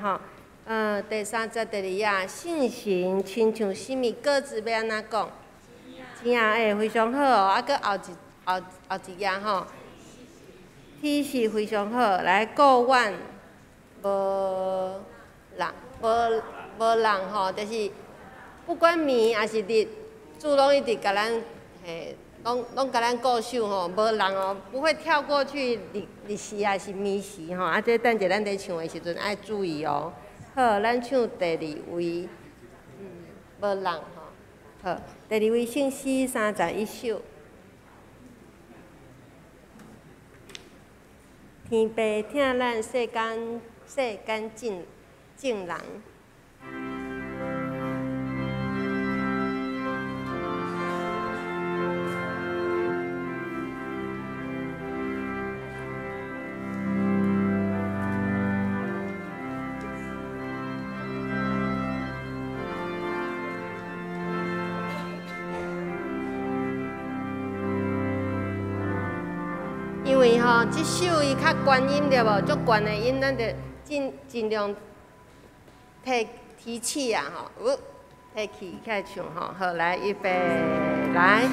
吼。第三节、第二页，信行亲像什么果子要安怎讲？真啊，非常好哦。啊，搁后一页吼，体是非常好，来过阮无人无人吼，就是不管暝还是日，主拢一直甲咱拢甲咱固守吼，无人哦，不会跳过去日时还是暝时吼。啊，这等者咱在唱的时阵爱注意哦。好，咱唱第二位，无人吼。好，第二位姓施31首。天父疼咱世间正人。因为吼，即首伊较悬音对无？足悬的音，咱着尽量提气啊吼，提气起来唱吼。好，来预备，来。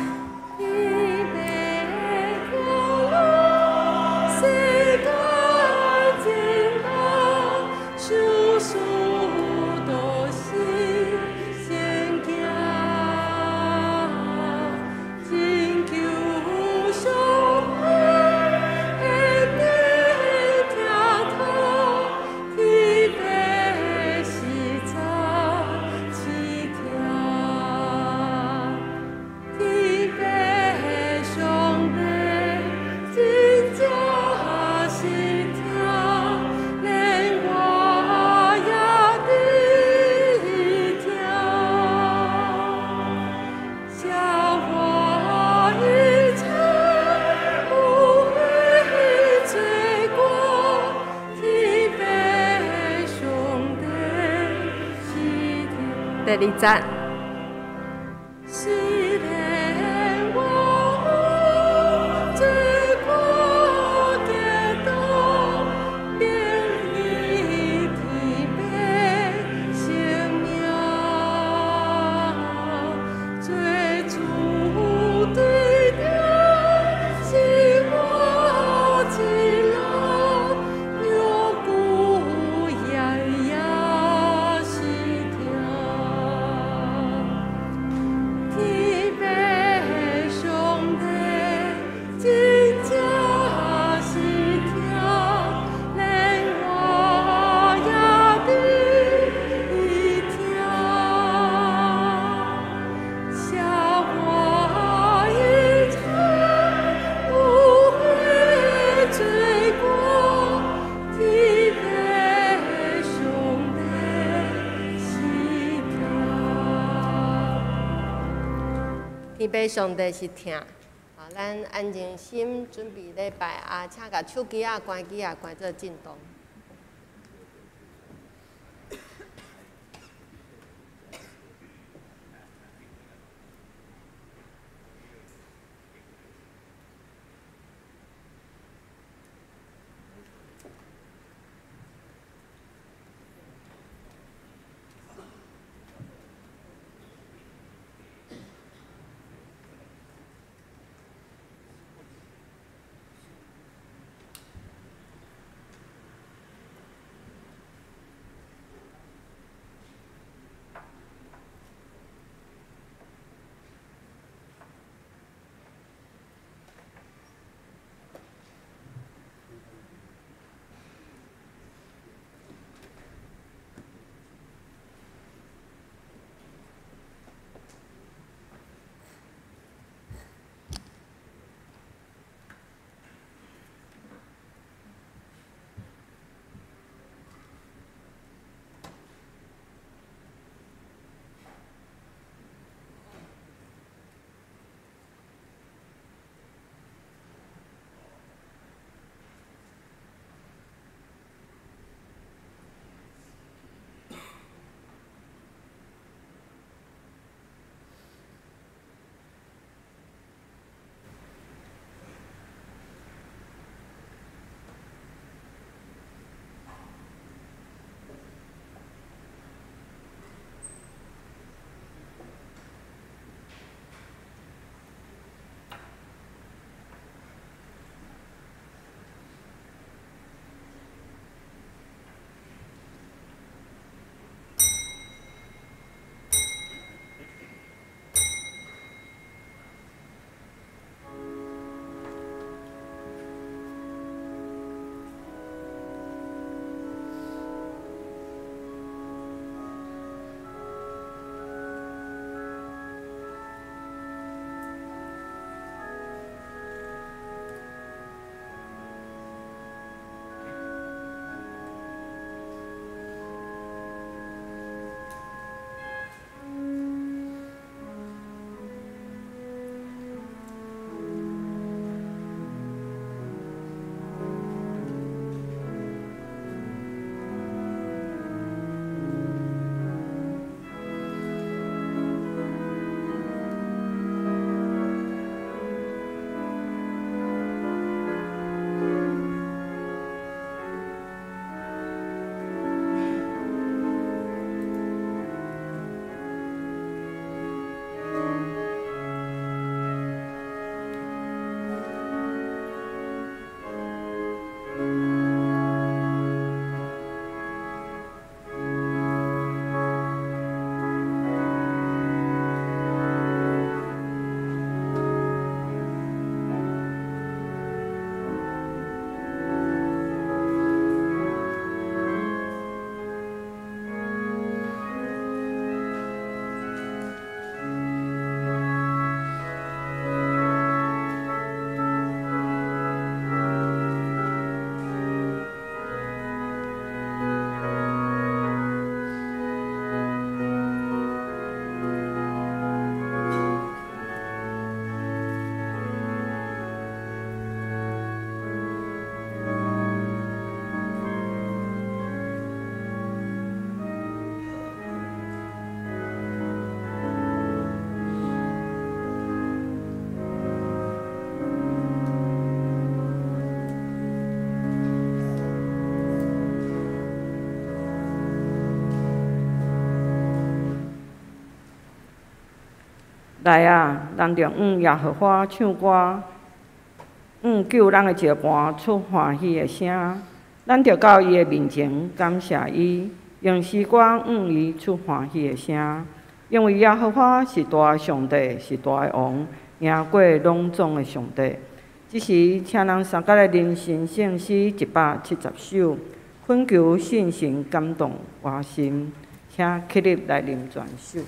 第二节。天父上帝是疼，咱安静心，准备礼拜啊，请甲手机啊、关机啊关做震动。来啊，咱着耶和华唱歌，救人的石盘出欢喜的声。咱着到伊的面前感谢伊，用诗歌伊出欢喜的声。因为耶和华是大的上帝，是大的王，赢过拢总的上帝。这时，请人三甲的人生圣诗170首，恳求圣神感动我心，请起立来念全首。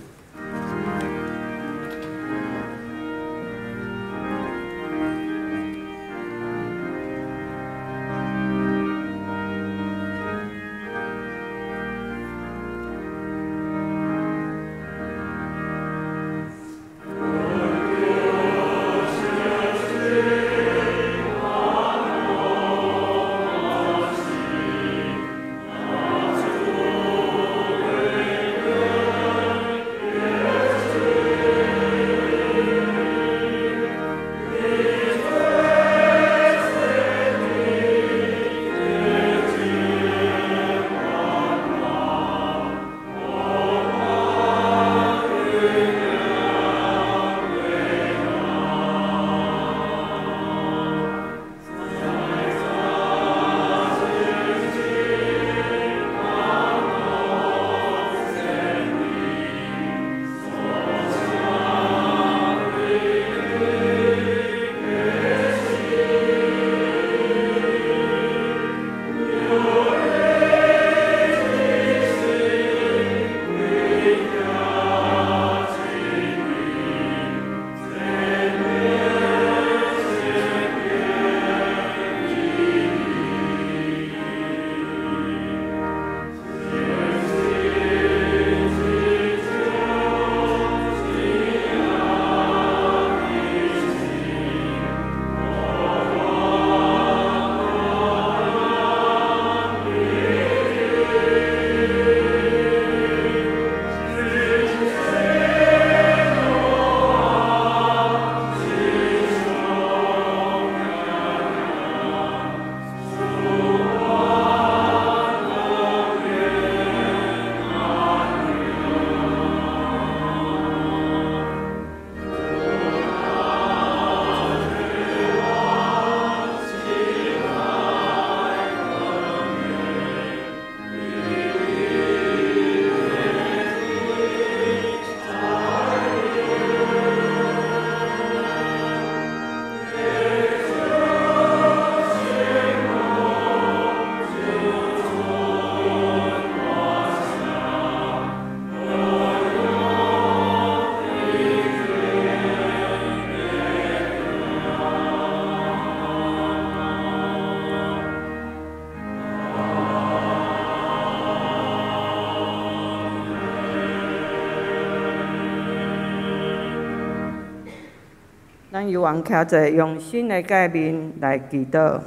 咱有缘徛在用心的界面来祈祷，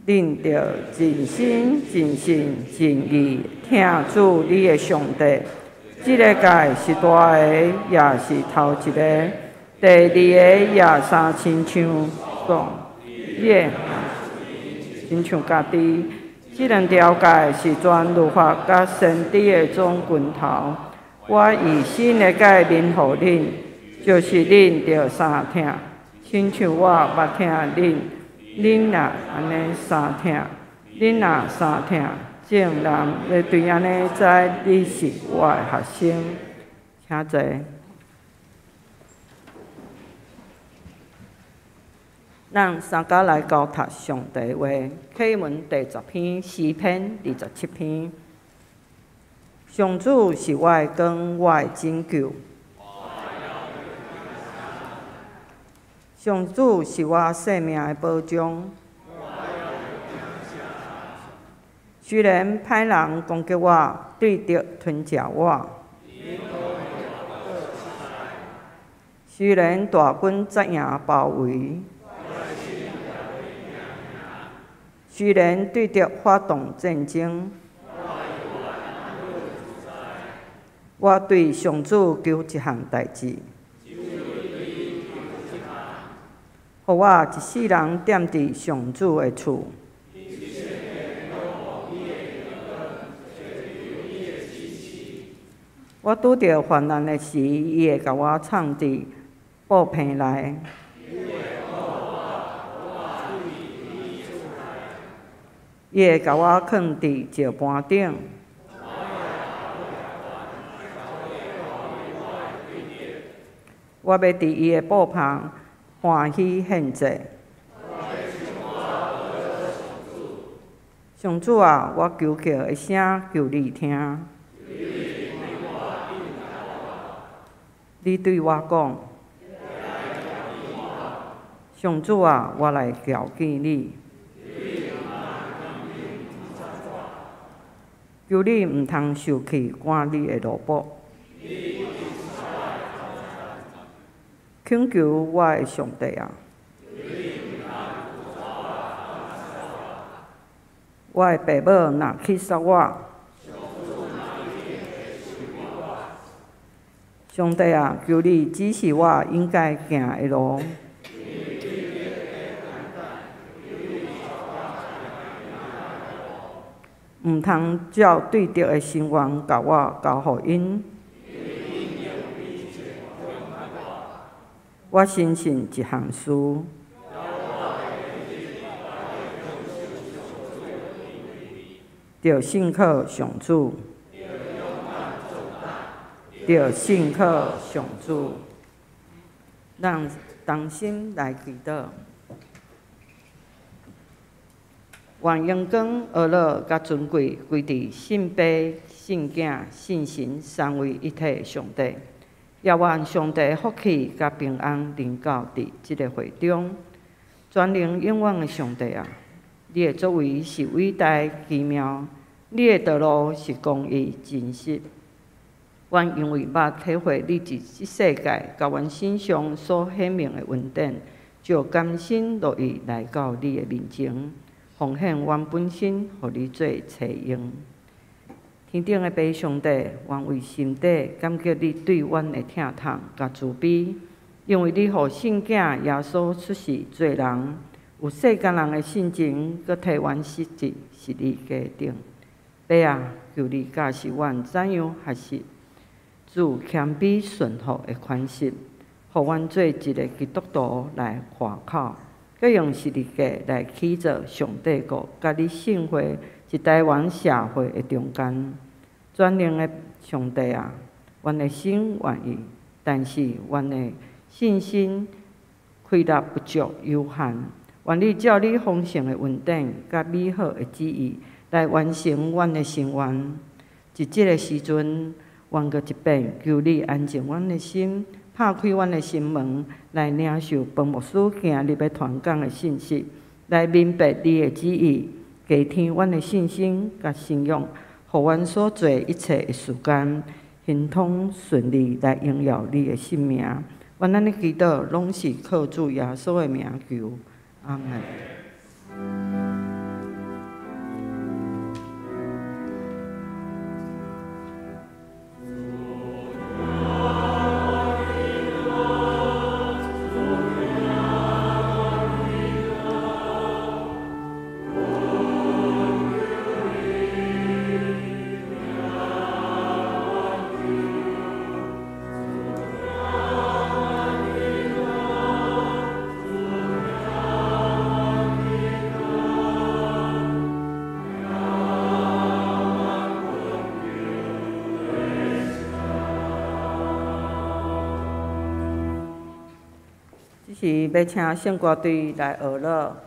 恁着尽心、尽性、尽意听主你的上帝。这个界是大个，也是头一个；第二个也三亲像讲，也亲像家己。这两条界是全律法甲先知的总拳头。我以新的界面互恁。就是恁着三听，亲像我捌听恁，恁若安尼三听，恁若三听，众人要对安尼知你是我的学生，请坐。咱三甲来交读上帝话，启文第10篇，诗篇27篇。上主是我的光，我的拯救。上主是我生命的保障。虽然歹人攻击我，对敌吞食我；虽然大军扎营包围；虽然对敌发动战争，我对上主求一项代志。互我一世人踮伫上主的厝，我拄着患难的时，伊会甲我藏伫布棚内。伊会甲我藏伫石盘顶。我要伫伊的布旁欢喜献祭。上主啊，我求叫的声求你听。你对我讲，上主啊，我来求见你。求你毋通受气赶你的萝卜。恳求我的上帝啊！我的爸母若去杀我，上帝啊，求你指示我应该行的路。毋通照对着的心愿，甲我交互因。我深信一项事，着信靠上主，着信靠上主，让同心来祈祷。愿阳光、娱乐甲尊贵归伫信父、信子、信神三位一体上帝。也愿上帝福气甲平安临到伫即个会中。全能永远的上帝啊，你的作为是伟大奇妙，你的道路是公义真实。愿因为捌体会你伫即世界甲阮身上所显明的恩典，就甘心乐意来到你的面前，奉献阮本身，互你做采用。天顶的爸上帝，愿为心底感激你对阮的疼痛甲慈悲，因为你互圣子耶稣出世做人，有世间人的性情，佮替阮实质是你家定。爸啊，求你教示阮怎样学习主谦卑顺服的款式，互阮做一个基督徒来活口，佮用实力价来起造上帝国甲你圣会。是台湾社会的中间，全能的上帝啊，阮的心愿意，但是阮的信心开力不足有限。愿你照你丰盛的恩典甲美好的旨意来完成阮的心愿。伫即个时阵，愿阁一遍求你安静阮的心，拍开阮的心门，来领受本牧师今日要传讲的信息，来明白你的旨意。加添阮的信心甲信仰，互阮所做一切的事间，亨通顺利来荣耀你的圣名。愿咱的祈祷拢是靠主耶稣的名求，阿门。是要请圣歌队来学乐。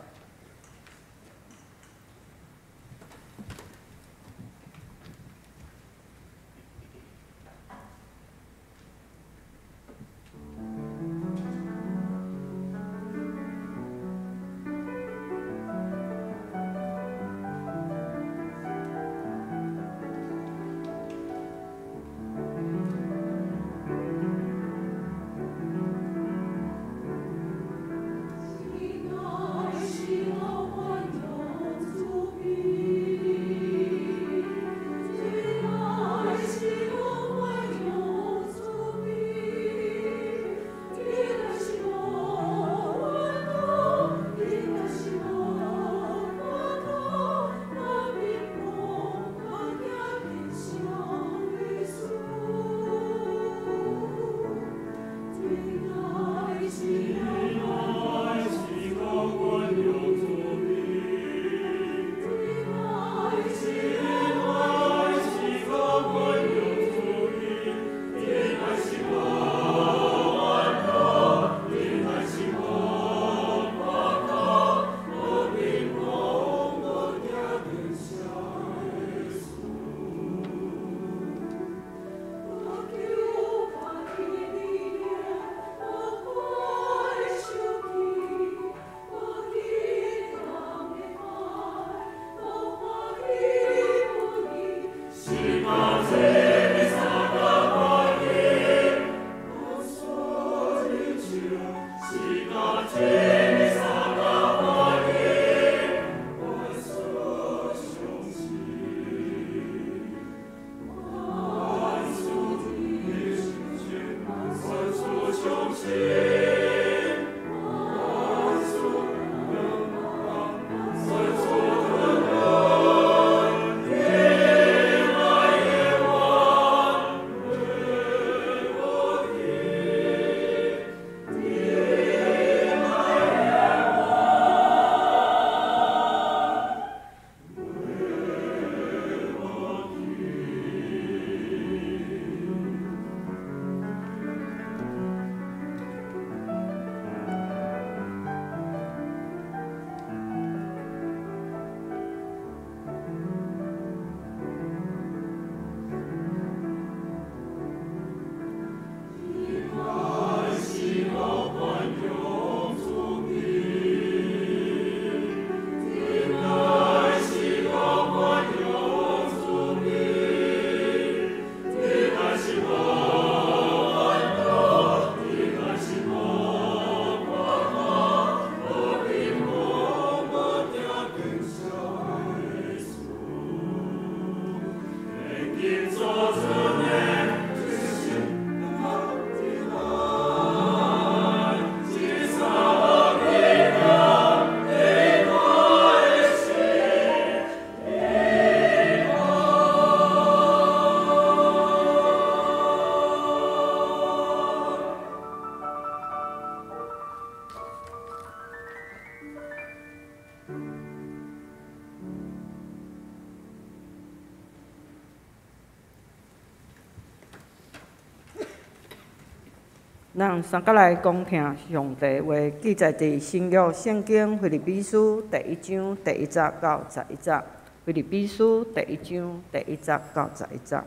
咱三个来讲听上帝话，记载伫新约圣经腓立比书第1章第1节到11节。腓立比书第1章第1节到11节。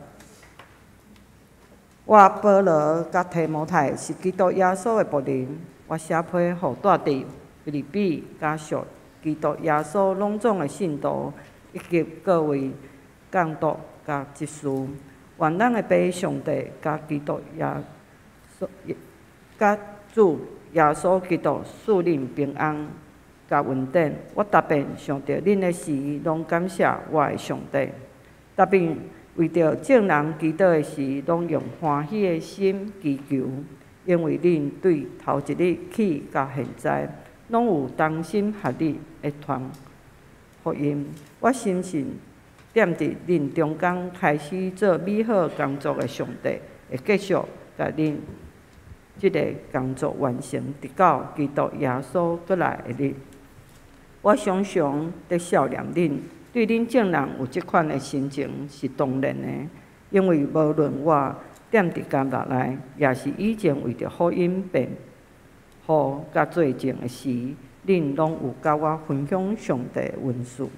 我保罗甲提摩太是基督耶稣的仆人，我写批予住伫腓立比家属基督耶稣拢总的信徒，以及各位监督甲执事，愿咱的父上帝甲基督耶稣。甲主耶稣基督赐恁平安，甲稳定。我特别想着恁的事，拢感谢我的上帝。特别为着正人祈祷的事，拢用欢喜的心祈求，因为恁对头一日起到现在，拢有同心合力的传福音。我深信，踮伫恁中间开始做美好工作的上帝，会继续甲恁。即个工作完成，直到基督耶稣过来的日。我常常伫笑念恁，对恁正人有即款的心情是当然的，因为无论我踮伫监狱内，也是以前为着福音辩护甲做证的时，恁拢有甲我分享上帝的恩赐。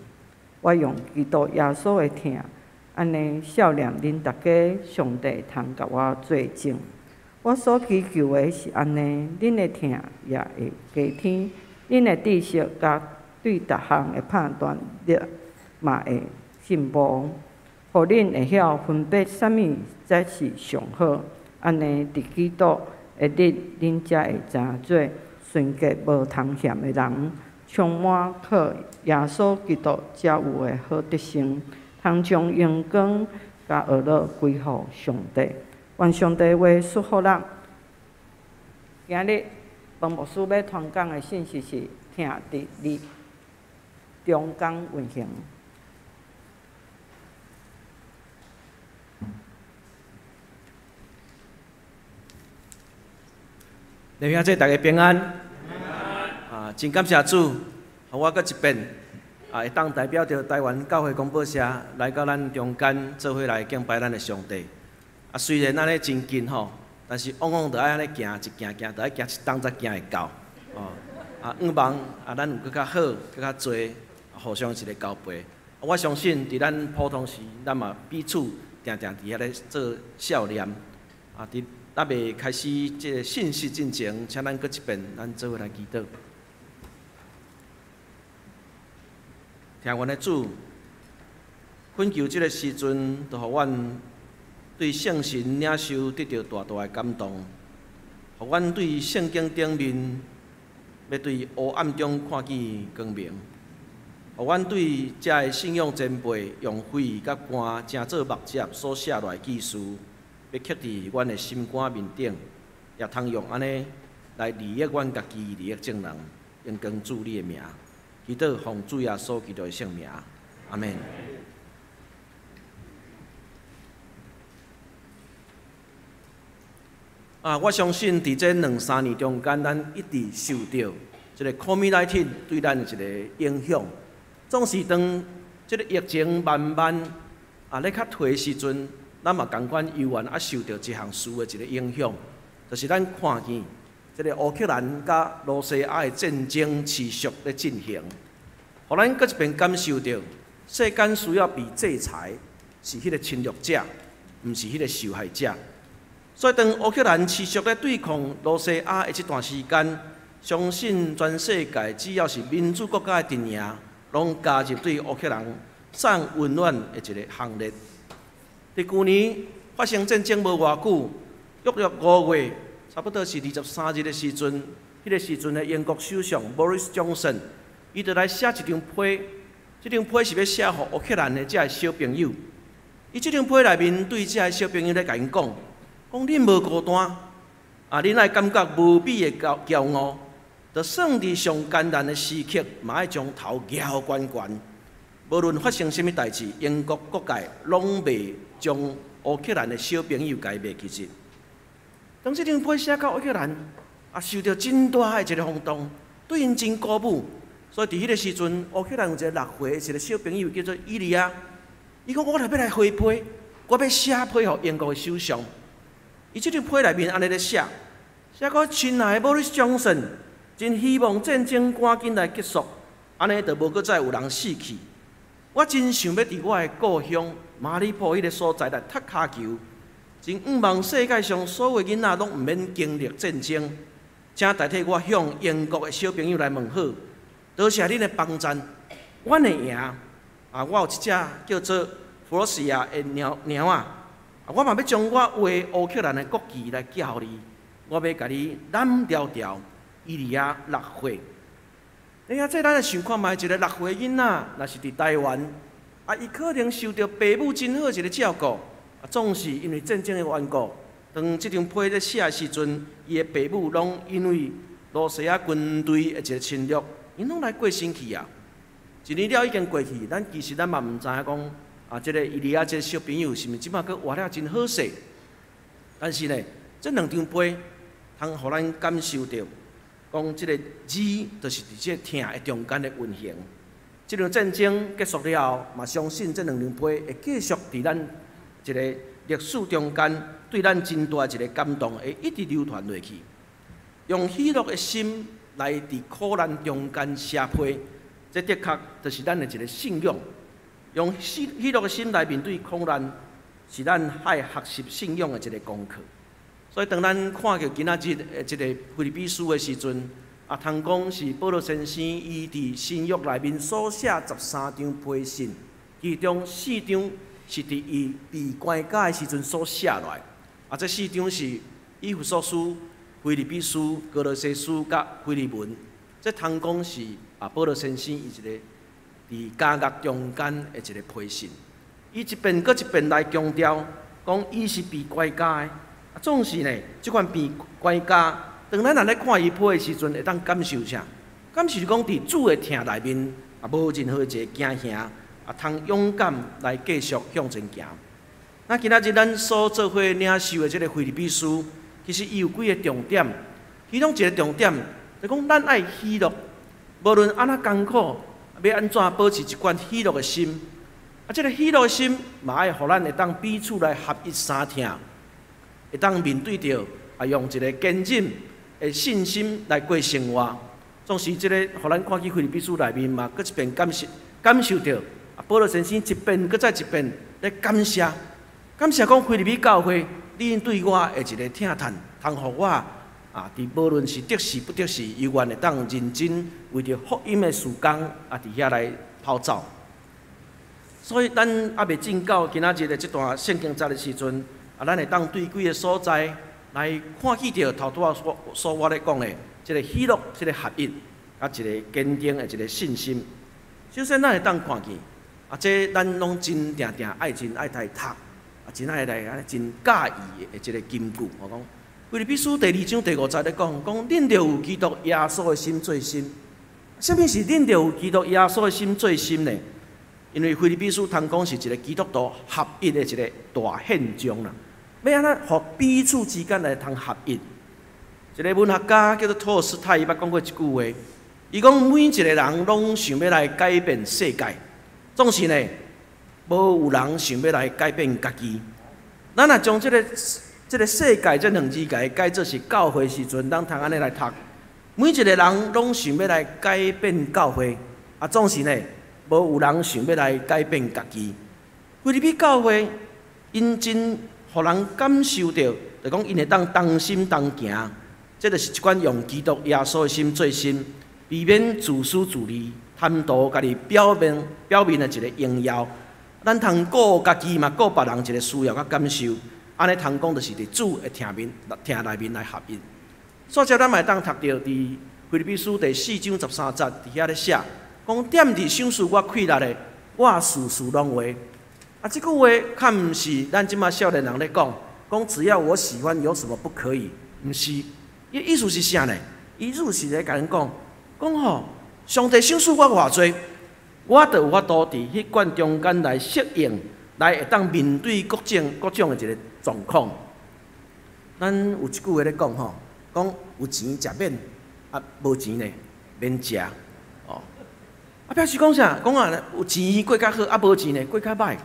我用基督耶稣的疼，安尼笑念恁大家，上帝通甲我做证。我所祈求的是安尼，恁的疼也会加添，恁的知识甲对逐项的判断力嘛会进步，互恁会晓分别啥物才是上好。安尼伫基督的日，恁才会真做纯洁无通嫌的人，充满靠耶稣基督才有的好德性，通将阳光甲学乐归乎上帝。愿上帝话祝福咱。今日彭牧师要传讲的信息是听伫你中间运行。弟兄姊妹，大家平安。真感谢主，互我搁一遍会当代表着台湾教会广播社来到咱中间，做伙来敬拜咱的上帝。虽然安尼真近吼，但是往往着爱安尼行一行，着爱行一冬才行会到。愿望咱有搁较好，搁较侪，互相一个交陪。我相信伫咱普通时，咱嘛彼此定定伫遐咧做笑脸。伫咱未开始即个信息进前，请咱搁一遍，咱做伙来祈祷。听阮的主，恳求即个时阵，就互阮对圣神领受得到大大的感动，互阮对圣经顶面要对黑暗中看见光明，互阮对遮个信仰前辈用血甲汗正做目接所写落来记事，要刻伫阮的心肝面顶，也通用安尼来利益阮家己，利益众人，用光主你的名，祈祷奉主耶稣基督的圣名，阿门。我相信伫这2-3年中间，咱一直受到这个 COVID-19 对咱的一个影响。总是当这个疫情慢慢咧较退的时阵，咱嘛同款犹原受到一项事的一个影响，就是咱看见这个乌克兰甲罗西亚的战争持续咧进行，互咱搁一遍感受到世间需要被制裁，是迄个侵略者，毋是迄个受害者。所以，当乌克兰持续咧对抗罗西亚的这段时间，相信全世界只要是民主国家的阵营，拢加入对乌克兰送温暖的一个行列。伫去年发生战争无偌久，约5月，差不多是23日的时阵，迄个时阵的英国首相 Boris Johnson， 伊就来写一张批，这张批是要写予乌克兰的这些小朋友。伊即张批内面对遮个小朋友咧甲因讲，恁无孤单，恁爱感觉无比的骄傲，就算伫上艰难的时刻，嘛爱将头摇悬悬。无论发生什么代志，英国各界拢袂将乌克兰的小朋友家灭其实。当即张批写到乌克兰，受到真大的一个轰动，对因真鼓舞。所以伫迄个时阵，乌克兰有一个6岁的一个小朋友叫做伊利亚，伊讲我来要来回批，我要写批互英国的首相。伊即张批内面安尼咧写到亲爱的 Boris Johnson， 真希望战争赶紧来结束，安尼就无搁再有人死去。我真想要伫我的故乡马里波迄个所在来踢骹球，真毋望世界上所有囡仔拢毋免经历战争。请代替我向英国的小朋友来问好，多谢恁的帮赞，阮会赢。我有一只叫做弗罗西亚的猫我嘛要将我画乌克兰的国旗来寄互你，我要甲你染条条。伊利亚6岁。你啊，这咱来想看觅一个6岁囡仔，若是伫台湾，伊可能受到爸母真好一个照顾，总是因为战争的缘故，当即张批咧写的时阵，伊的爸母拢因为罗西亚军队的一个侵略，因拢来过身去啊。1年了已经过去，其实咱嘛毋知影讲即个伊利亚这个小朋友是毋是即摆佫活了真好势？但是呢，这2张批通互咱感受到。讲即个字，就是伫即个疼的中间的运行。即场战争结束了后，嘛相信这2张批会继续伫咱一个历史中间，对咱真大一个感动，会一直流传落去。用喜乐的心来伫苦难中间写批，这的确就是咱的一个信仰。用喜乐的心来面对苦难，是咱爱学习信仰的一个功课。所以，当咱看到今仔日的即个腓立比书的时阵，通讲是保罗先生伊伫新约内面所写13张批信，其中4张是伫伊被关押的时阵所写落来。这4张是以弗所书、腓立比书、哥罗西书甲腓利门。这通讲是保罗先生伊一个伫监狱中间的一个批信。伊一遍搁一遍来强调，讲伊是被关押的。总是呢，即款被关押，当咱人咧看伊批的时阵，会当感受啥？感受讲伫主的疼内面，无任何一个惊吓，通勇敢来继续向前行。那今仔日咱所做伙领受的即个腓立比书，其实伊有几个重点，其中一个重点就讲咱爱喜乐，无论安怎艰苦，要安怎保持一款喜乐的心。即个喜乐的心，嘛爱互咱会当彼此来合一相听。会当面对着用一个坚韧的信心来过生活，总是即个，互咱看去腓立比书内面嘛，搁一遍感受到保罗先生一遍搁再一遍咧感谢讲腓立比教会，恁对我的一个疼叹，通互我伫无论是得时不得时，伊愿会当认真为着福音的事工伫遐来跑走。所以咱未进到今仔日的这段圣经节的时阵。咱会当对几个所在来看起着头拄仔所我咧讲的，即个喜乐、即个合一，一个坚定的一个信心。首先，咱会当看见，这咱拢真定爱来读，真爱来真介意的一个金句。我讲，腓立比书第2章第5节咧讲，恁着有基督耶稣的心做心。什么是恁着有基督耶稣的心做心呢？因为腓立比书通讲是一个基督徒合一的一个大现象啦。要安怎，互彼此之间来通合一？一个文学家叫做托尔斯泰，伊捌讲过一句话，伊讲每一个人拢想要来改变世界，总是呢，无有人想要来改变家己。咱若将这个世界这2字改做是教会时阵，咱通安尼来读。每一个人拢想要来改变教会，总是呢，无有人想要来改变家己。腓立比教会因真。互人感受到，就讲因会当同心同行，这就是一款用基督耶稣的心做心，避免自私自利，贪图家己表面的一个荣耀。咱通顾家己嘛，顾别人一个需要甲感受，安尼通讲就是伫主的听内面来合一。所以咱嘛会当读到伫腓立比书第4章13节，伫遐咧写，讲踮伫想事我气力的，我事事拢为。即句话较毋是咱即马少年人咧讲，讲只要我喜欢，有什么不可以？毋是，伊意思是啥呢？意思是咧甲咱讲，吼，上帝赏赐我偌济，我就有法度伫迄款中间来适应，来会当面对各种的一个状况。咱有一句话咧讲吼，讲有钱食免，无钱呢免食，表示讲啥？讲有钱过较好，无钱呢过较歹。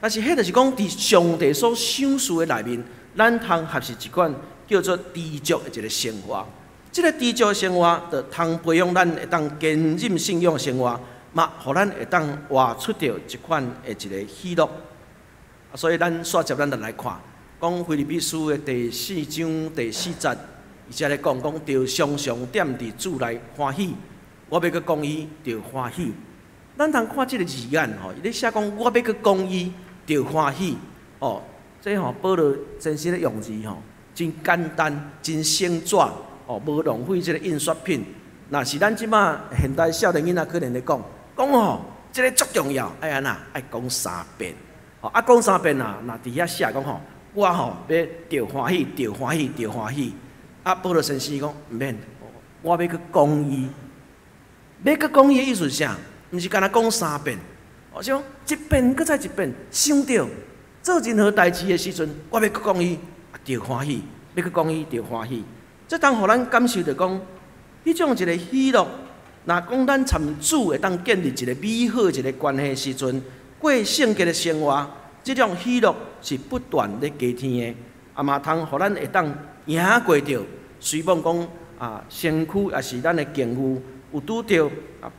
但是迄就是讲，伫上帝所赏赐的内面，咱通学习一款叫做知足的一个生活。这个知足的生活，就通培养咱会当坚韧信仰的生活，嘛，互咱会当活出着一款的一个喜乐。所以咱续接咱就来看，讲腓立比书的第4章第4节，伊则咧讲着常常踮伫主内欢喜，我要去讲伊着欢喜。咱通看即个字眼吼，伊咧写讲我要去讲伊。着欢喜这保罗真实咧用字真简单，真省纸无浪费即个印刷品。若是咱即马现代少年囡仔可能咧讲即个足重要，爱安那爱讲3遍讲3遍若伫遐写讲我要着欢喜，着欢喜，着欢喜。保罗先生讲毋免，我要去讲伊，要去讲伊的意思是啥？毋是干那讲3遍。像一遍，搁再一遍，想到做任何代志的时阵，我要去讲伊，着欢喜；要去讲伊，着欢喜。这当互咱感受着讲，迄种一个喜乐。若讲咱参主会当建立一个美好一个关系的时阵，过圣洁的生活，这种喜乐是不断咧加添的，嘛通互咱会当赢过着。虽望讲身躯也是咱的境遇。有拄着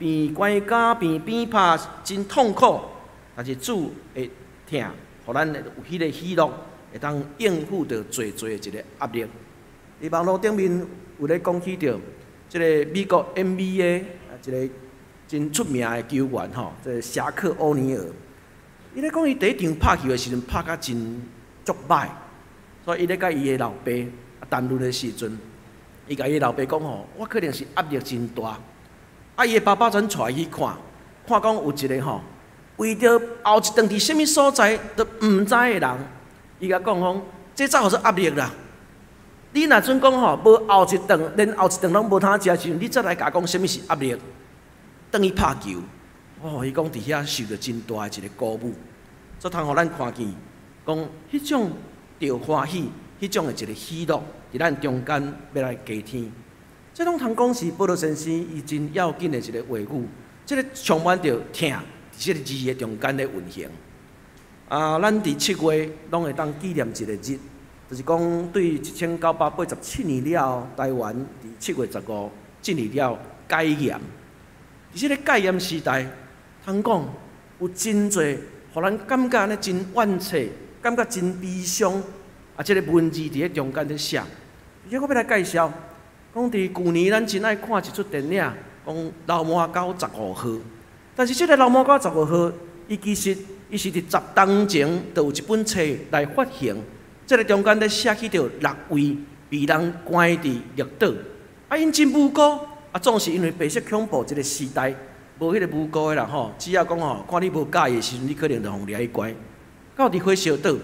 边关甲边拍真痛苦，但是主会疼，互咱有迄个喜乐，会当应付着侪的一个压力。伫网络顶面有咧讲起着即个美国 NBA 一个真出名的球员即个侠客欧尼尔，伊咧讲伊第一场拍球的时阵拍甲真足歹，所以伊咧甲伊的老爸谈论的时阵，伊甲伊老爸讲我可能是压力真大。伊的爸爸转带去看讲有一个为着后一顿伫什么所在都毋知的人，伊甲讲这怎是压力啦？你若准讲无后一顿，连后一顿拢无通食时，你再来甲讲什么是压力？等伊拍球，伊讲伫遐受着真大的一个鼓舞，所以通互咱看见，讲迄种着欢喜，迄种的一个喜乐，伫咱中间要来加添。这种通讲是保罗先生伊真要紧的一个话语，这个充满着疼，伫这个字的中间咧运行。咱伫7月拢会当纪念一个日，就是讲对1987年了，台湾伫7月15进入了戒严。伫这个戒严时代，通讲有真侪，互咱感觉咧真惋惜，感觉真悲伤。这个文字伫咧中间咧写，而且我要来介绍。讲伫旧年，咱真爱看一出电影，讲《流氓狗15号》。但是这个《流氓狗15号》，伊其实是伫10当前，就有一本册来发行。这个中间咧写起着6位被人关伫绿岛，因真无辜，总是因为白色恐怖这个时代，无迄个无辜的人只要讲看你无介意的时阵，你可能就互掠去关。到伫火烧岛，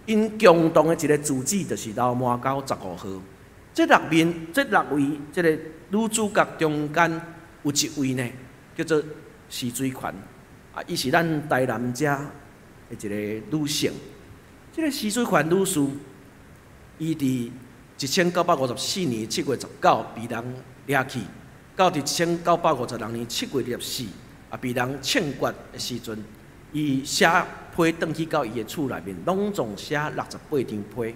因共同的一个主旨就是《流氓狗15号》。这6位，这个女主角中间有一位呢，叫做徐水泉，伊是咱台南遮的一个女性。这个徐水泉女士，伊伫1954年7月19被人掠去，到伫1956年7月14被人枪决的时阵，伊写批转去到伊的厝内面，拢总写68张批。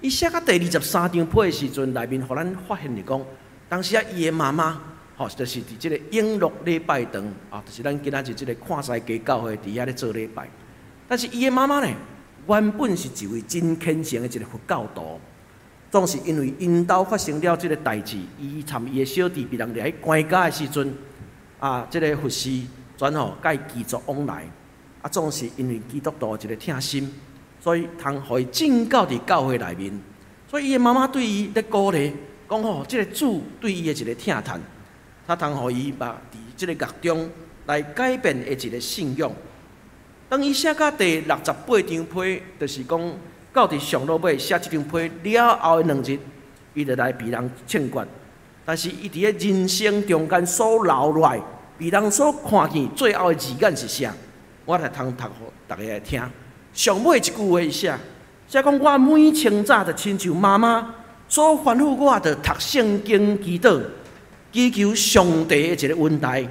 伊写到第23张批的时阵，内面互咱发现讲，当时伊的妈妈，就是伫即个永乐礼拜堂，就是咱今仔日即个看西街教会伫遐咧做礼拜。但是伊的妈妈呢，原本是一位真虔诚的一个佛教徒，总是因为因兜发生了即个代志，伊参伊的小弟被人掠去关家的时阵，即个护士转甲伊继续往来，总是因为基督徒一个疼心。所以通互伊进到伫教会内面，所以伊的妈妈对伊咧鼓励，讲即个主对伊的一个疼叹，他通互伊伫即个狱中来改变的一个信仰。当伊写到第68张批，就是讲到伫上落尾写即张批了后的2日，伊就来被人劝决。但是伊伫咧人生中间所留落来，被人所看见最后的字眼是啥？我来通读互大家来听。上尾一句话伊写讲我每清早就亲像妈妈所吩咐我，着读圣经祈祷，祈求上帝的一个恩待。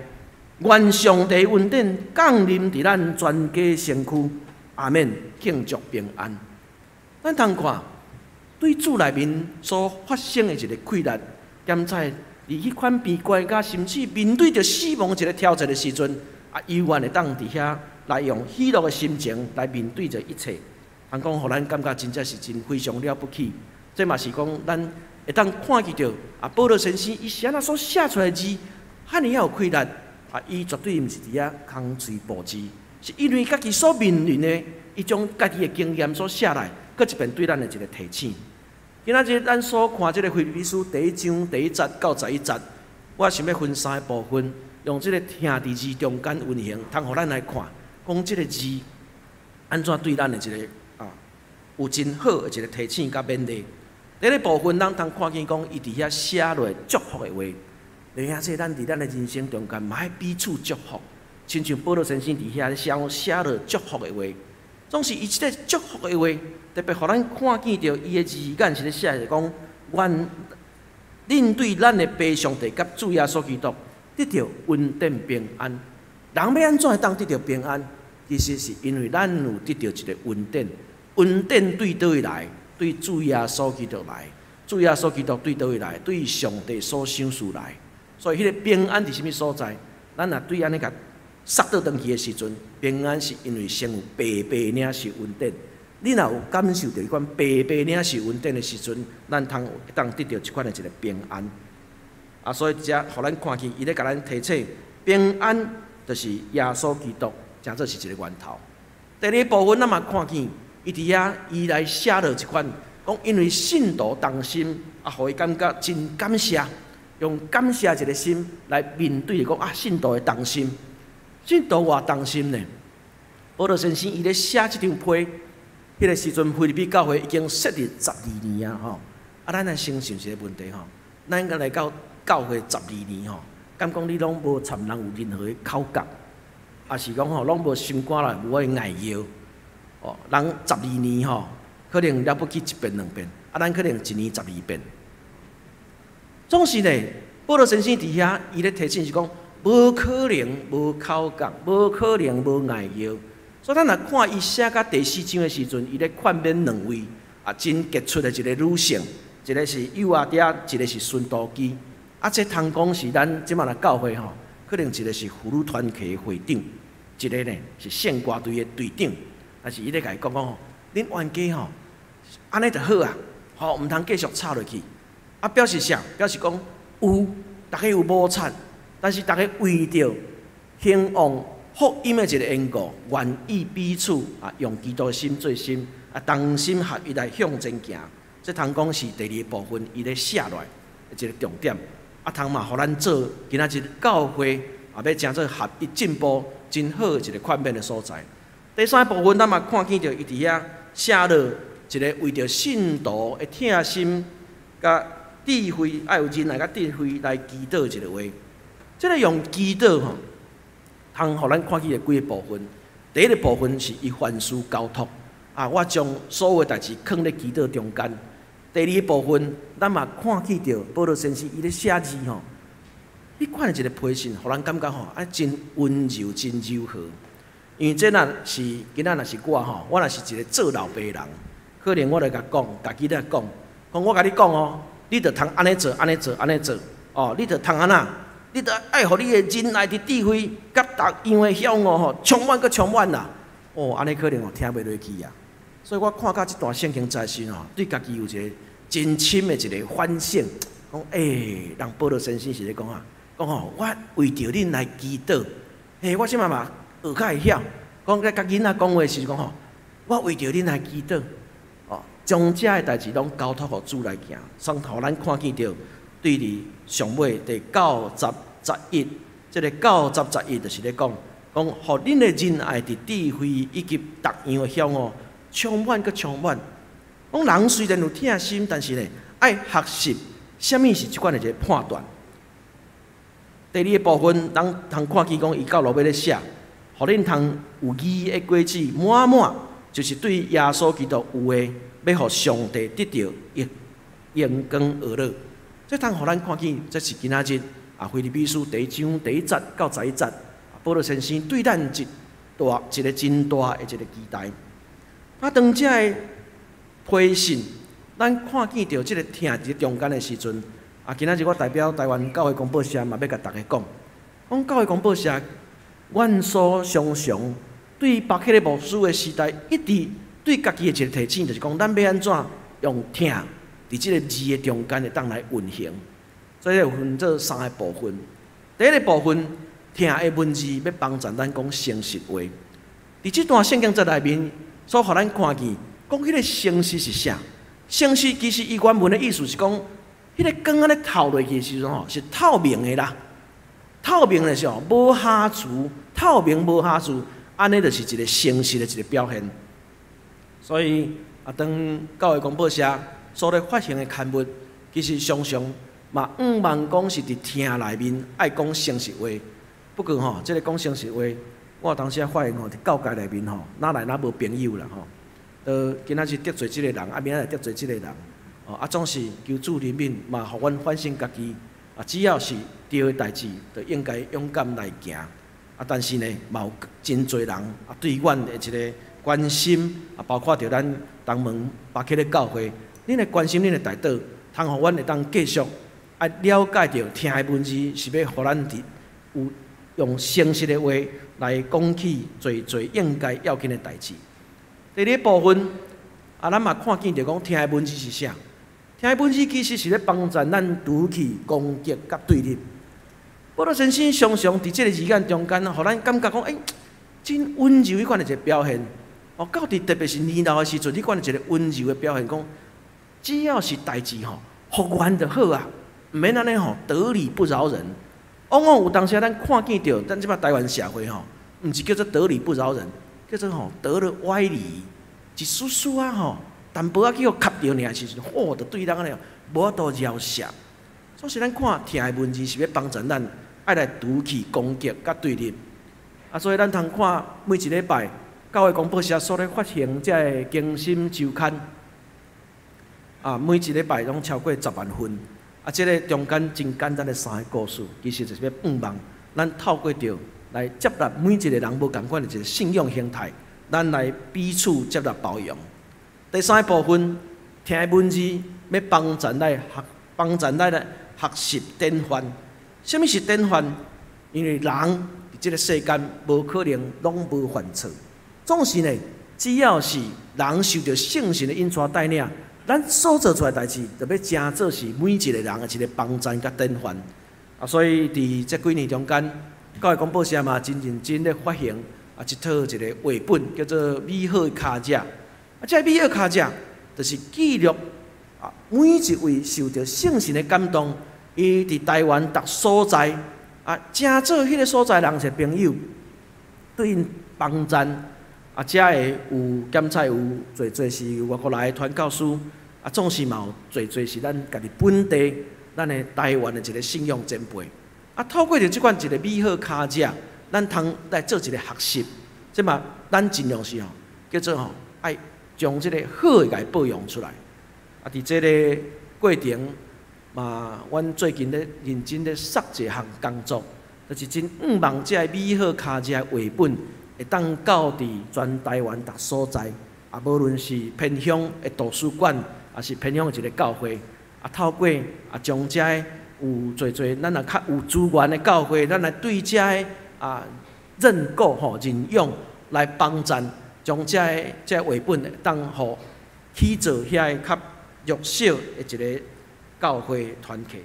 愿上帝恩典降临伫咱全家身躯，阿免庆祝平安。咱通看对主内面所发生的一个困难，兼在伫迄款变怪甲，甚至面对着死亡一个挑战的时阵，依然会当伫遐来用喜乐的心情来面对着一切。通讲，互咱感觉真正是真非常了不起。这嘛是讲咱会当看见着保罗先生伊是安怎所写出来的字，遐尼有困难。伊绝对毋是伫遐空嘴无字，是因为家己所面临的伊种家己的经验所写来，搁一遍对咱的一个提醒。今仔日咱所看即个腓立比书第1章第1节到11节，我想要分3个部分，用即个兄弟字中间运行，通互咱来看，讲即个字安怎对咱的一个有真好的一个提醒甲勉励。第一个部分，咱通看见讲伊伫遐写落祝福的话。弟兄姊妹，咱伫咱的人生中间，嘛要彼此祝福。亲像保罗先生伫遐写落祝福的话，总是伊即个祝福的话，特别互咱看见着伊的字眼是咧写着讲，愿恁对咱的父上帝甲主耶稣基督得到恩典平安。人要安怎会当得到平安？其实是因为咱有得到一个恩典，恩典对倒位来？对主耶稣基督来，主耶稣基督对倒位来？对上帝所想事来。所以，迄个平安伫什么所在？咱若对安尼甲塞倒转去的时阵，平安是因为先有白白领受恩典。你若有感受到迄款白白领受恩典的时阵，咱会当得到一款的一个平安。所以遮互咱看见，伊咧甲咱提醒，平安就是耶稣基督，真做是一个源头。第二部分，咱嘛看见，伊伫遐伊来写落一款，讲因为信徒同心，互伊感觉真感谢。用感谢一个心来面对，讲信徒的同心，信徒偌同心呢？保罗先生伊咧写即张批，迄个时阵腓立比教会已经设立12年啊，吼！咱来承受一个问题吼，咱应该来到教会12年吼，敢讲你拢无参人有任何的口角，也是讲吼拢无心肝内无爱爱摇，人12年吼，可能了不起1遍2遍，咱可能1年12遍。总是呢，保罗先生伫遐，伊咧提醒是讲，无可能无口角，无可能无爱摇。所以咱若看伊写到第4章的时阵，伊咧劝勉2位真杰出的一个女性，一个是幼阿爹，一个是孙道基。这通讲是咱即马来教会吼，可能一个是妇女团契的会长，一个呢是圣歌队的队长。但是伊咧甲伊讲吼，恁冤家吼，安尼就好啊，吼毋通继续吵落去。表示啥？表示讲有，大家有摩擦，但是大家为着兴旺福音的一个缘故，愿意彼此用基督的心做心，同心合一来向前行。这通讲是第2部分，伊咧写落来一个重点。通嘛，互咱做今仔日教会要真做合一进步，真好的一个劝勉的所在。第3部分，咱嘛看见着伊伫遐写落一个为着信徒的疼心，甲智慧，爱有仁爱甲智慧来祈祷一个话。这个用祈祷吼，通互咱看见几个部分。第一个部分是伊凡事交托，我将所有代志放咧祈祷中间。第2部分，咱嘛看见着保罗先生伊咧写字吼，你看一个批信，互咱感觉吼，真温柔，真柔和。因为这若是今仔若是我吼，我若是一个做老爸人，可能我来甲讲，家己咧讲，我甲你讲哦。你着通安尼做，安尼做，安尼做。你着通安那，你着爱互你的仁爱的智慧，甲逐样的享乐吼，充满个充满啦。安尼可能听袂落去啊。所以我看到这段圣经在时吼，对家己有一个真深的一个反省，讲人保罗先生是咧讲讲我为着恁来祈祷。我即嘛嘛学较会晓，讲甲囡仔讲话是讲我为着恁来祈祷。将这的代志拢交托互主来行，上头咱看见着对伫上尾第90、11，这个90、11就是咧讲讲，互恁的仁爱伫智慧以及逐样的享哦，充满佮充满。讲人虽然有疼心，但是呢，爱学习什么是即款的一个判断。第二个部分，咱通看见讲，伊到落尾咧写，互恁通有义的果子满满，就是对耶稣基督有诶，要互上帝得到荣光而乐。这通互咱看见，这是今仔日腓立比书第1章第1节到11节，保罗先生对咱一个真大的一个期待。当这个批信，咱看见到这个听伫中间的时阵，今仔日我代表台湾教会广播社嘛，要甲大家讲，教会广播社，阮所常常对别个牧师的时代，一直对家己的一个提醒，就是讲，咱要安怎用听伫这个字的中间会当来运行。所以有分做3个部分。第一个部分，听的文字要帮助咱讲诚实话。伫这段圣经节内面，所互咱看见，讲迄个诚实是啥？诚实其实伊原文的意思是讲，迄个光安尼透落去的时阵吼，是透明的啦。透明的时候无瑕疵，透明无瑕疵，安尼就是一个诚实的一个表现。所以当教会广播社所咧发行的刊物，其实常常嘛毋茫讲是伫听内面爱讲诚实话。不过吼，即个讲诚实话，我当时发现吼，伫教界内面吼，哪来哪无朋友啦吼。今仔日得罪即个人，明仔日得罪即个人，总是求主怜悯，嘛，互阮反省家己。只要是对的代志，就应该勇敢来行。但是呢，嘛有真侪人对阮的一个关心，包括着咱东门巴克的教会，恁的关心，恁的大道，通互阮会当继续了解到听的文字，是要互咱有用诚实的话来讲起侪应该要紧的代志。第二部分，咱嘛看见着讲听的文字是啥？听的文字其实是咧帮助咱除去攻击甲对立。保罗先生常常伫即个字眼中间，互咱感觉讲，真温柔迄款的一个表现。到特别是年老的时阵，迄款的一个温柔的表现，讲只要是代志吼，复原就好啊，毋免安尼吼得理不饶人。往往有当时咱看见着，咱即摆台湾社会吼，毋是叫做得理不饶人，叫做吼得了歪理，一丝丝啊吼，淡薄仔去互吸着尔时阵，就对咱安尼无法度饶舌。所以咱看听的文字是要帮助咱爱来除去攻击甲对立。所以咱通看每一礼拜教会广播社所咧发行这个经心周刊，每一礼拜拢超过10万份。这个中间真简单的3个故事，其实就是要盼望咱透过着来接纳每一个人无同款的一个信仰形态，咱来彼此接纳包容。第3个部分，听的文字要帮助咱学习典范。什么是典范？因为人伫这个世间无可能拢无犯错，总是呢，只要是人受到圣神的引带带领。咱所做出来的代志，就要真做是每一个人的一个帮助甲典范。所以伫这几年中间，教会广播社嘛真认真咧发行一套一个绘本，叫做《美好的脚者》。这美好的脚者，就是记录每一位受到圣神的感动，伊伫台湾各所在正做迄个所在人是朋友，对因帮赞。遮会有检采有侪是外国来的传教士，总是嘛有侪是咱家己本地、咱的台湾的一个信仰前辈。透过着即款一个美好脚者，咱通来做一个学习。即嘛，咱尽量是叫做爱将即个好的甲保养出来。伫即个过程嘛，阮最近咧认真咧设一项工作，就是真毋望即个美好脚者绘本。会当到伫全台湾各所在，无论是偏乡的图书馆，还是偏乡的一个教会，透过将遮有侪咱较有资源的教会，咱来对遮认购认用来帮助，将遮绘本当互去做遐较弱小的一个教会团体。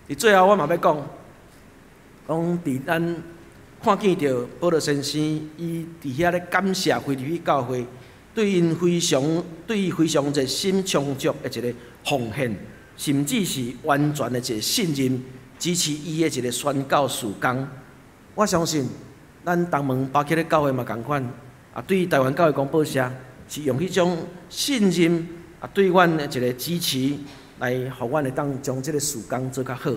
伫最后，我嘛要讲伫咱。看见着保罗先生，伊伫遐咧感谢腓立比教会，对因非常热心充足的一个奉献，甚至是完全的一个信任，支持伊的一个宣教事工。我相信咱东门巴克的教会嘛共款，对台湾教会广播社是用迄种信任对阮的一个支持，来互阮会当将即个事工做较好。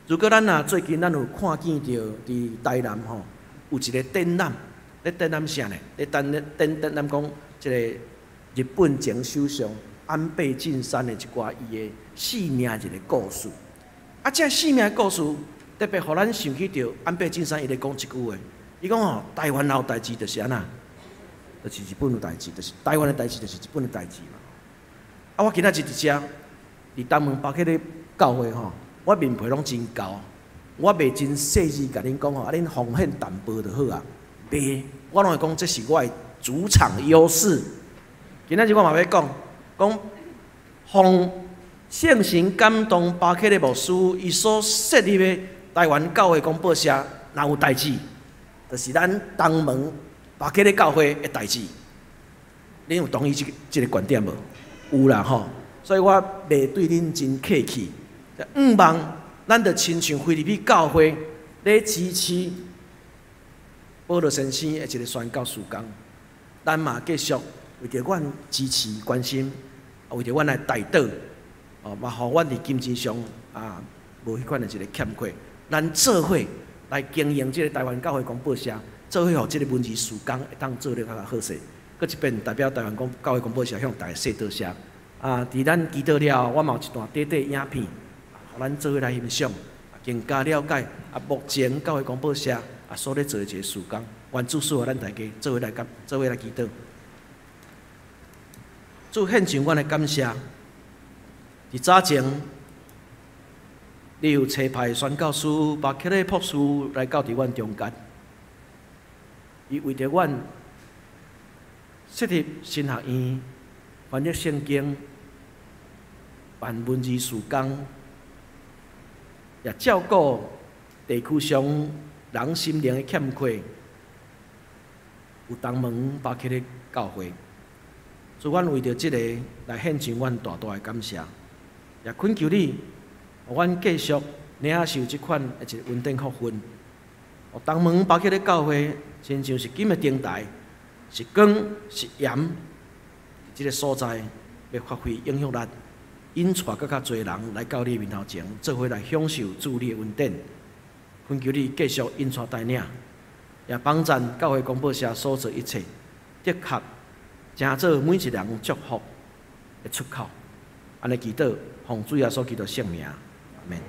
如果咱最近咱有看见到伫台南吼，有一个展览，咧展览啥呢？咧展览讲即个日本前首相安倍晋三的一寡伊的生命一个故事。这生命的故事特别互咱想起到安倍晋三伊咧讲一句话，伊讲吼，台湾有代志就是安那，就是日本有代志，就是台湾的代志就是日本的代志嘛。我今仔日伫遮，伫东门巴克的教会吼。我面皮拢真厚，我袂真细致甲恁讲吼，恁奉献淡薄就好啊。袂，我拢会讲这是我的主场优势。今仔日我嘛要讲奉圣神感动巴克的牧师，伊所设立的台湾教会广播社，若有代志，就是咱东门巴克的教会的代志。恁有同意这个观点无？有啦吼，所以我袂对恁真客气。望咱着亲像菲律宾教会咧支持保罗先生的一个宣教事工，咱嘛继续为着阮支持关心，为着阮来代祷，嘛互阮伫金钱上无迄款的一个欠缺，咱做伙来经营即个台湾教会广播社，做伙互即个文字事工会当做得较好势。搁一遍代表台湾教会广播社向大家说多谢。伫咱祈祷了，我嘛有一段短短影片。咱做伙来欣赏，更加了解目前教会广播社所咧做的一个事工，愿主赐予咱大家做伙来祈祷。主献上阮的感谢。伫早前，你有差派宣教师把克个博士来到伫阮中间，伊为着阮设立新学院，翻译圣经，办文字事工。也照顾地区上人心灵的欠缺，有东门巴克的教会，所以阮为着这个来献上阮大大的感谢，也恳求你，互阮继续领受这款一个稳定福分。东门巴克的教会，亲像是金的灯台，是光是盐，这个所在要发挥影响力。引带更较侪人来到你面头前，做伙来享受主你的恩典。恳求你继续引带带领，也帮赞教会广播社所做一切，的确成做每一人祝福的出口。安尼祈祷，奉主耶稣基督圣名，阿门。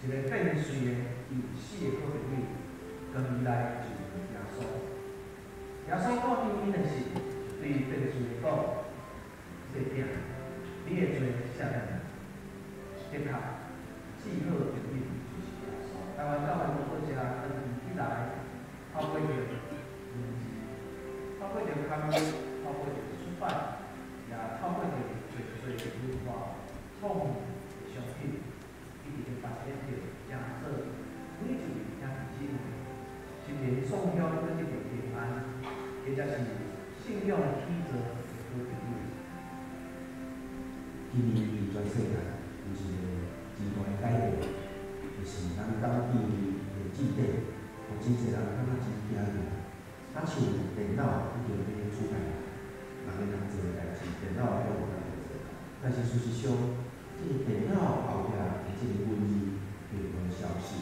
一个变碎的有死的可能性，跟未来就是耶稣。耶稣看见因的事，对变碎的讲：“这点，你的罪赦免。”的确，最好的朋友就是耶稣。台湾教会广播社长期以来，透过着文字，透过着刊物，透过着出版，也透过着侪的文化创意商品。一直发展着假设每一位兄姊妹，心灵颂香跟一个平安，或者是信仰的体质的好朋友。今年伫全世界有一个真大的改变，就是咱当地的祭典，有真侪人感觉真惊讶，啊像电脑已经变出来，人咧通做的代志，电脑也有人做，但是事实上，这个电脑后壁。这个文字并无消失，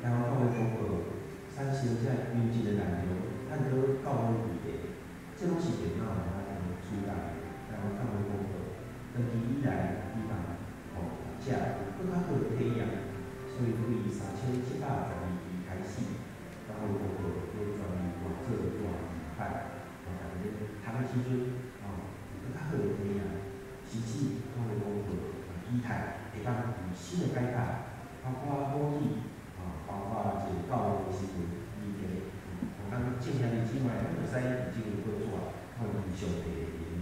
然后教会广播产生这优质的内容，探讨教会议题，这拢是电脑无法通取代的。然后教会广播长期以来，希望互读者有更较好的体验，所以为3712期开始，教会广播要专门换做大字版，大家咧读的时阵，有更较好的体验。实际教会广播期待。会当有新的改革，包括科技，包括一个教育的新闻议题，咱正向的之外，咱就使进入做，可以上地的研究。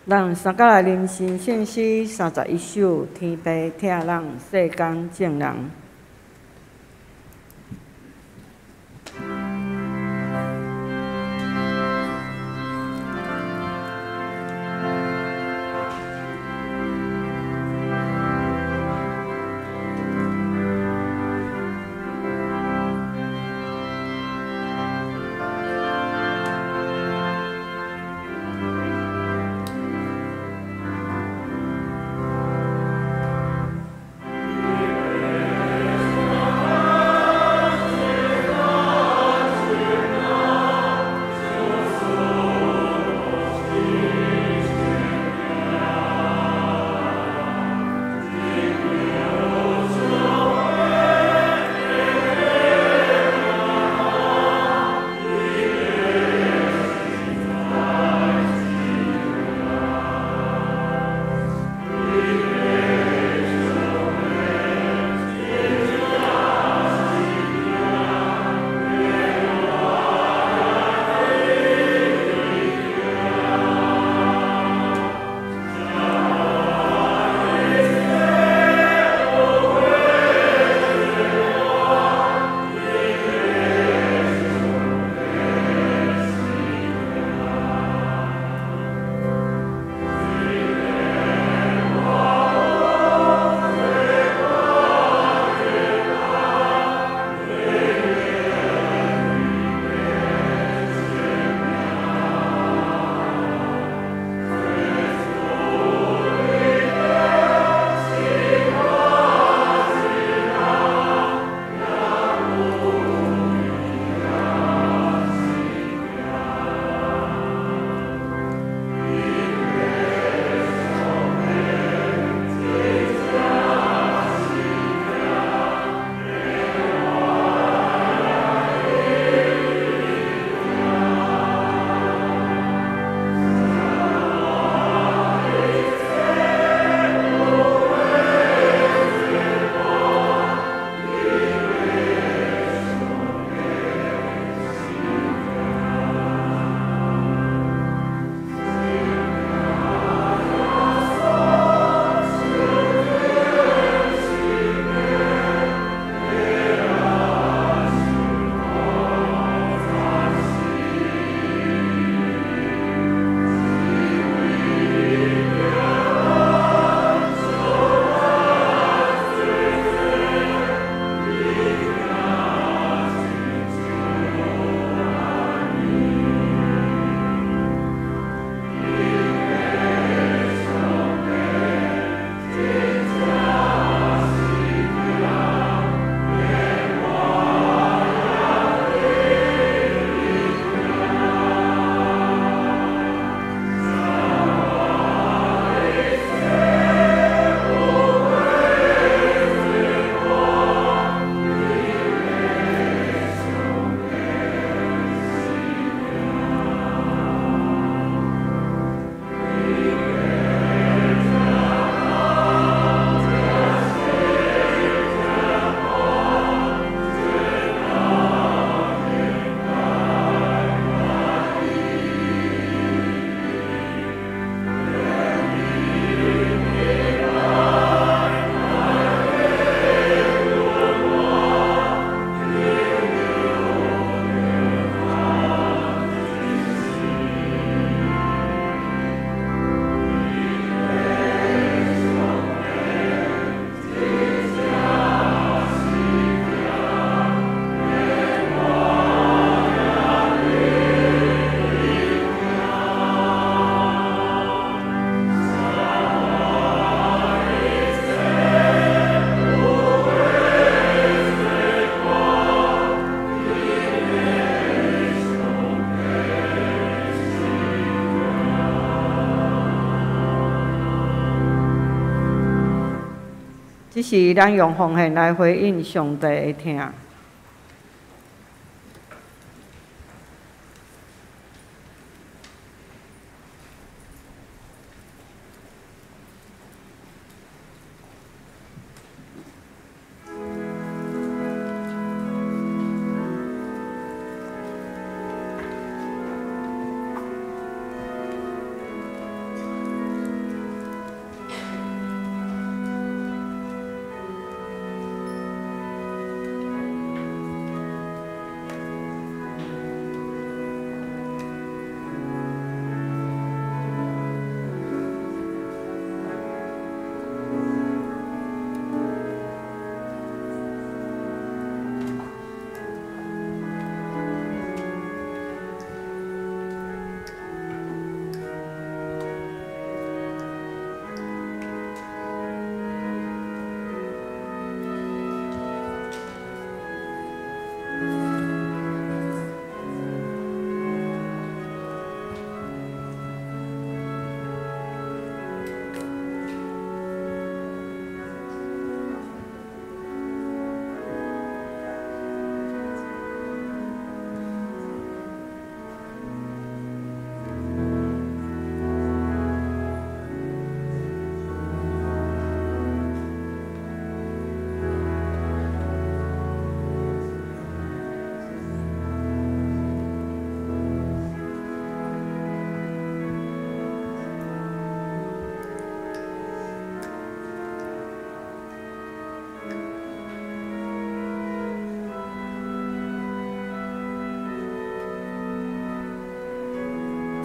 咱三甲来临新信息31首，天父疼人，世间正人。只是咱用奉献来回应上帝的听。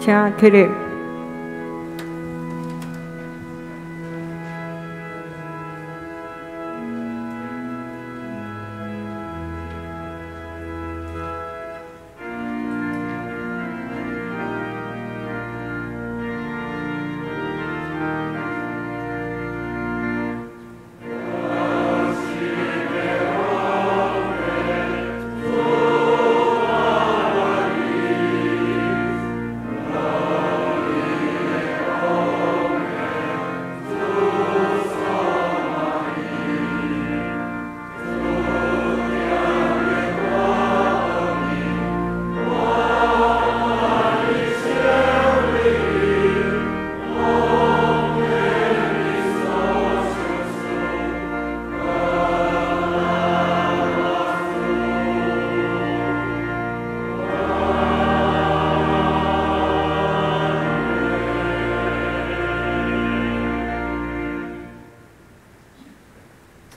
请起立。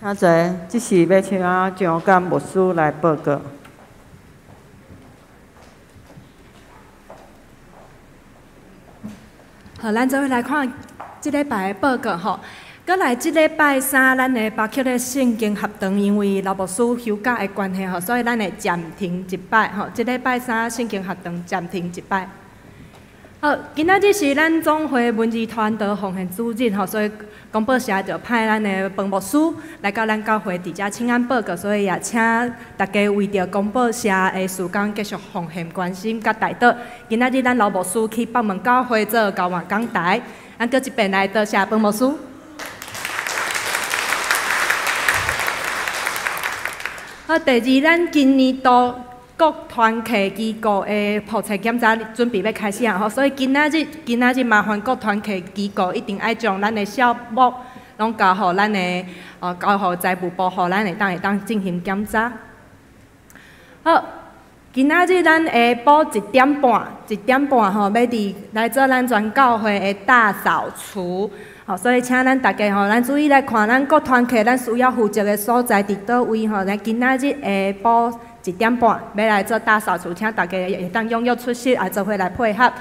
请坐，即是要请长监牧师来报告。好，咱做伙来看即礼拜的报告吼。搁来即礼拜三，咱的包括咧圣经合堂，因为老牧师休假的关系吼，所以咱会暂停一摆吼。即礼拜三圣经合堂暂停一摆。好，今仔日是咱总会文字传道奉献主日吼，所以公报社就派咱的彭牧师来到咱教会伫遮请安报告，所以也请大家为着公报社的事工继续奉献关心甲代祷。今仔日咱老牧师去北门教会做交换讲台，咱搁一遍来多谢彭牧师。好，第二，咱今年度各团契机构的普查检查准备要开始啊！吼，所以今仔日麻烦各团契机构一定爱将咱的项目拢交互咱的交互财务部，互咱会当进行检查。好，今仔日咱下晡1点半吼，要来做咱全教会的大扫除。好，所以请咱大家吼，咱注意来看咱各团契咱需要负责的所在伫倒位吼。咱今仔日下晡1点半要来做大扫除，请大家会当踊跃出席，也做伙来配合。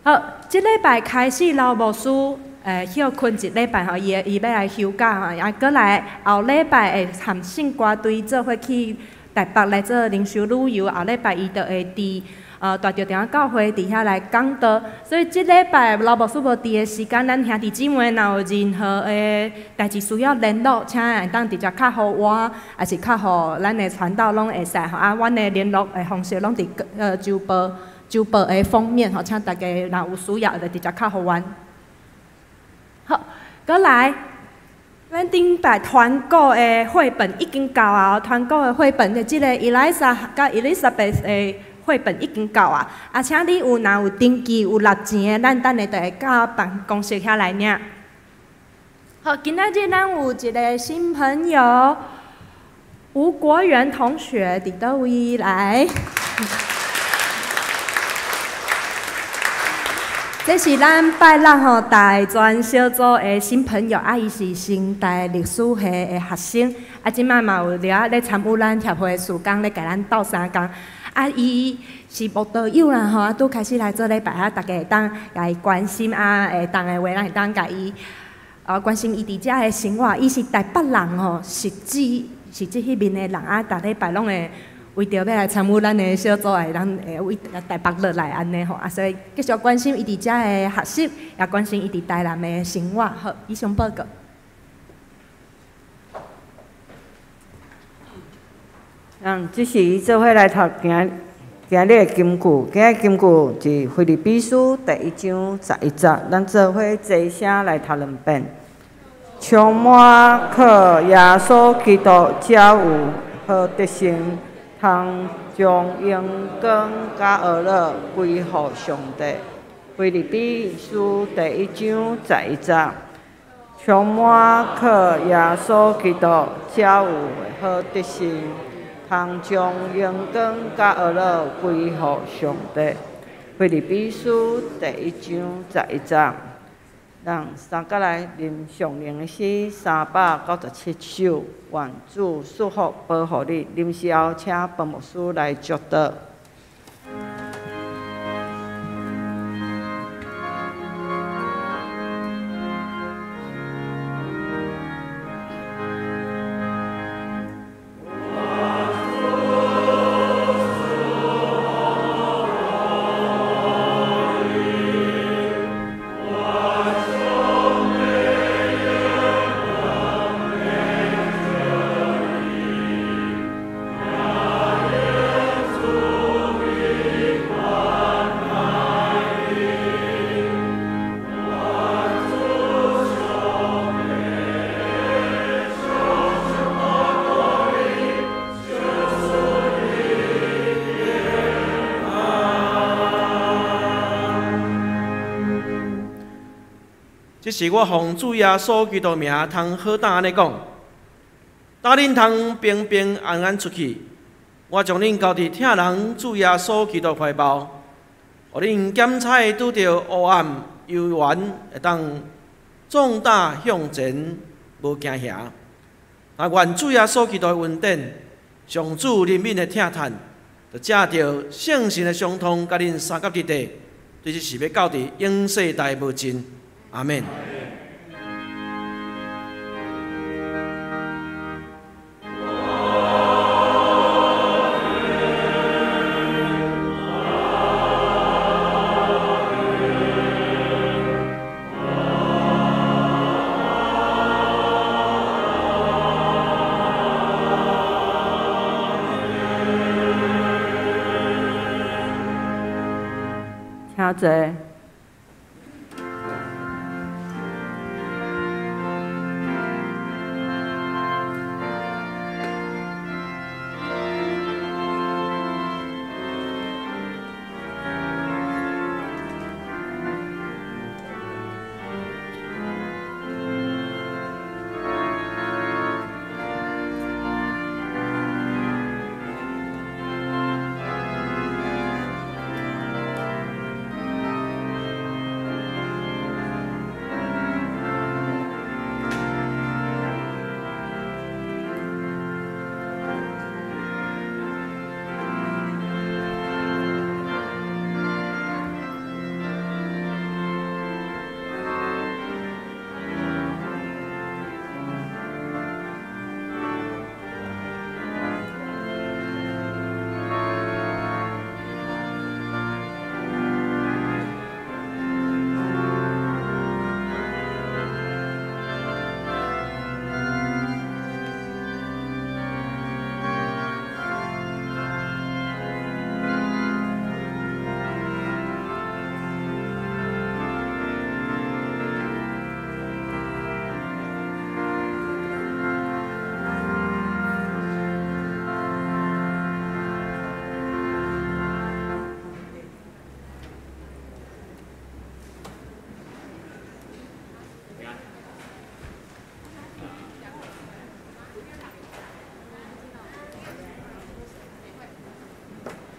好，即礼拜开始老牧师休困一礼拜吼，伊要来休假吼，也过来后礼拜会含圣歌队做伙去台北来做灵修旅游，后礼拜伊就会伫大稻埕教会伫遐来讲道，所以即礼拜老牧师无伫的时间，咱兄弟姊妹若有任何的代志需要联络，请会当直接敲互我，还是敲互咱的传道拢会使吼。啊，阮的联络的方式拢伫周报的封面吼，请大家若有需要就直接敲互阮。好，过来咱顶摆团购的绘本已经到啊，团购的绘本的即个伊莱莎甲伊丽莎白的绘本已经到啊。啊，请你若有登记有纳钱的，咱等下就会到办公室遐来领。好，今仔日咱有一个新朋友吴国元同学伫倒位来？这是咱拜六吼大专小组的新朋友，伊是新大历史系的学生，即摆嘛有咧参与咱协会的事工，咧甲咱斗相共。伊是慕道友啦吼，拄开始来做礼拜大家会当甲伊关心会当的话，咱会当甲伊关心伊伫遮的生活。伊是台北人吼，实际迄面的人逐礼拜拢会为着要来参与咱的小组的，咱会为台北落来安尼吼，所以继续关心伊伫遮的学习，也关心伊伫台南的生活。好，以上报告。这是伊做伙来读今日的金句，今日金句是腓立比书第1章11节，咱做伙齐声来读2遍。充满靠耶稣基督才有好德性，通将荣光甲学乐归乎上帝。腓立比书第1章11节，充满靠耶稣基督才有好德性，通将荣光甲学乐归乎上帝。腓立比书第1章11节。让三角来念上灵的诗397首，愿主祝福保护你。临时后，请本牧师来祝祷。这是我奉主耶稣基督名，通好胆安尼讲，搭恁通平平安安出去。我将恁交伫疼人主耶稣基督怀抱，互恁检采拄着黑暗幽怨，会当壮胆向前，无惊吓。啊，愿主耶稣基督的恩典，上主怜悯的疼叹，就借着圣神的相通，甲恁三甲一地，对这是要到伫永世代无尽。阿免。请坐。